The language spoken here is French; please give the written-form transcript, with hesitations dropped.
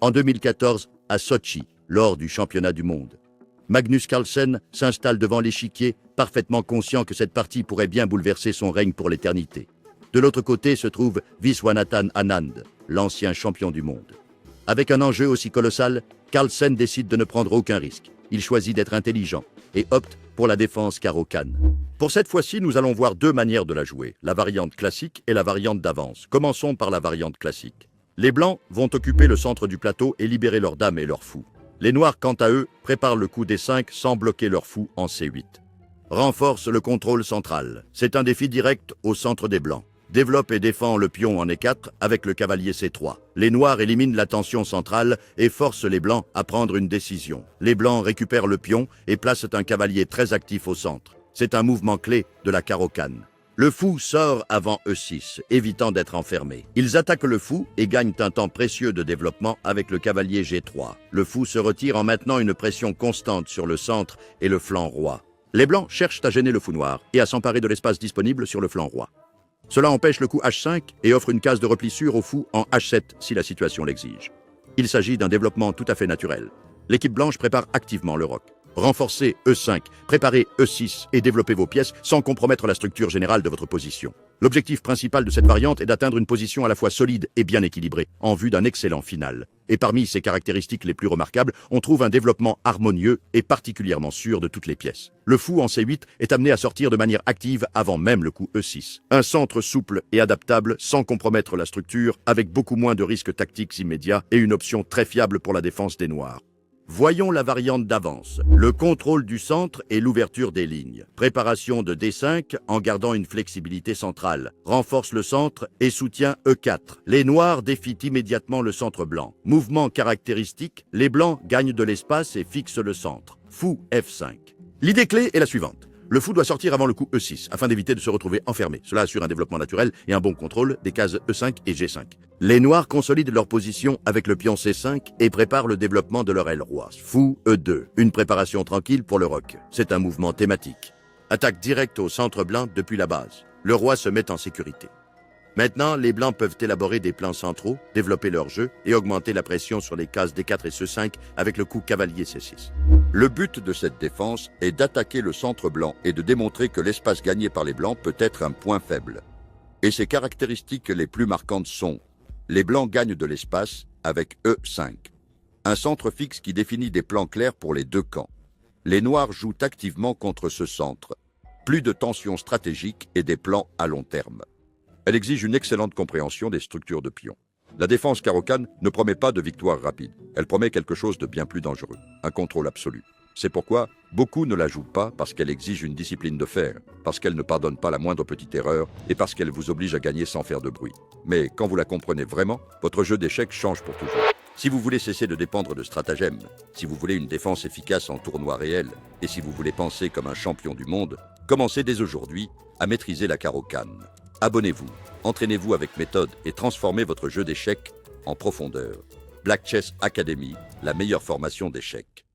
En 2014, à Sochi, lors du championnat du monde. Magnus Carlsen s'installe devant l'échiquier, parfaitement conscient que cette partie pourrait bien bouleverser son règne pour l'éternité. De l'autre côté se trouve Viswanathan Anand, l'ancien champion du monde. Avec un enjeu aussi colossal, Carlsen décide de ne prendre aucun risque. Il choisit d'être intelligent et opte pour la défense Caro-Kann. Pour cette fois-ci, nous allons voir deux manières de la jouer, la variante classique et la variante d'avance. Commençons par la variante classique. Les Blancs vont occuper le centre du plateau et libérer leurs dames et leurs fous. Les Noirs, quant à eux, préparent le coup D5 sans bloquer leurs fous en C8. Renforce le contrôle central. C'est un défi direct au centre des Blancs. Développe et défend le pion en E4 avec le cavalier C3. Les Noirs éliminent la tension centrale et forcent les Blancs à prendre une décision. Les Blancs récupèrent le pion et placent un cavalier très actif au centre. C'est un mouvement clé de la Caro-Kann. Le fou sort avant E6, évitant d'être enfermé. Ils attaquent le fou et gagnent un temps précieux de développement avec le cavalier G3. Le fou se retire en maintenant une pression constante sur le centre et le flanc roi. Les Blancs cherchent à gêner le fou noir et à s'emparer de l'espace disponible sur le flanc roi. Cela empêche le coup H5 et offre une case de repli sûr au fou en H7 si la situation l'exige. Il s'agit d'un développement tout à fait naturel. L'équipe blanche prépare activement le roc. Renforcez E5, préparez E6 et développez vos pièces sans compromettre la structure générale de votre position. L'objectif principal de cette variante est d'atteindre une position à la fois solide et bien équilibrée, en vue d'un excellent final. Et parmi ses caractéristiques les plus remarquables, on trouve un développement harmonieux et particulièrement sûr de toutes les pièces. Le fou en C8 est amené à sortir de manière active avant même le coup E6. Un centre souple et adaptable sans compromettre la structure, avec beaucoup moins de risques tactiques immédiats et une option très fiable pour la défense des Noirs. Voyons la variante d'avance. Le contrôle du centre et l'ouverture des lignes. Préparation de D5 en gardant une flexibilité centrale. Renforce le centre et soutient E4. Les Noirs défient immédiatement le centre blanc. Mouvement caractéristique, les Blancs gagnent de l'espace et fixent le centre. Fou F5. L'idée clé est la suivante. Le fou doit sortir avant le coup E6, afin d'éviter de se retrouver enfermé. Cela assure un développement naturel et un bon contrôle des cases E5 et G5. Les Noirs consolident leur position avec le pion C5 et préparent le développement de leur aile roi. Fou E2, une préparation tranquille pour le roc. C'est un mouvement thématique. Attaque directe au centre blanc depuis la base. Le roi se met en sécurité. Maintenant, les Blancs peuvent élaborer des plans centraux, développer leur jeu et augmenter la pression sur les cases D4 et C5 avec le coup cavalier C6. Le but de cette défense est d'attaquer le centre blanc et de démontrer que l'espace gagné par les Blancs peut être un point faible. Et ses caractéristiques les plus marquantes sont: les Blancs gagnent de l'espace avec E5, un centre fixe qui définit des plans clairs pour les deux camps. Les Noirs jouent activement contre ce centre. Plus de tensions stratégiques et des plans à long terme. Elle exige une excellente compréhension des structures de pions. La défense Caro-Kann ne promet pas de victoire rapide. Elle promet quelque chose de bien plus dangereux, un contrôle absolu. C'est pourquoi beaucoup ne la jouent pas, parce qu'elle exige une discipline de fer, parce qu'elle ne pardonne pas la moindre petite erreur et parce qu'elle vous oblige à gagner sans faire de bruit. Mais quand vous la comprenez vraiment, votre jeu d'échecs change pour toujours. Si vous voulez cesser de dépendre de stratagèmes, si vous voulez une défense efficace en tournoi réel, et si vous voulez penser comme un champion du monde, commencez dès aujourd'hui à maîtriser la Caro-Kann. Abonnez-vous, entraînez-vous avec méthode et transformez votre jeu d'échecs en profondeur. Black Chess Academy, la meilleure formation d'échecs.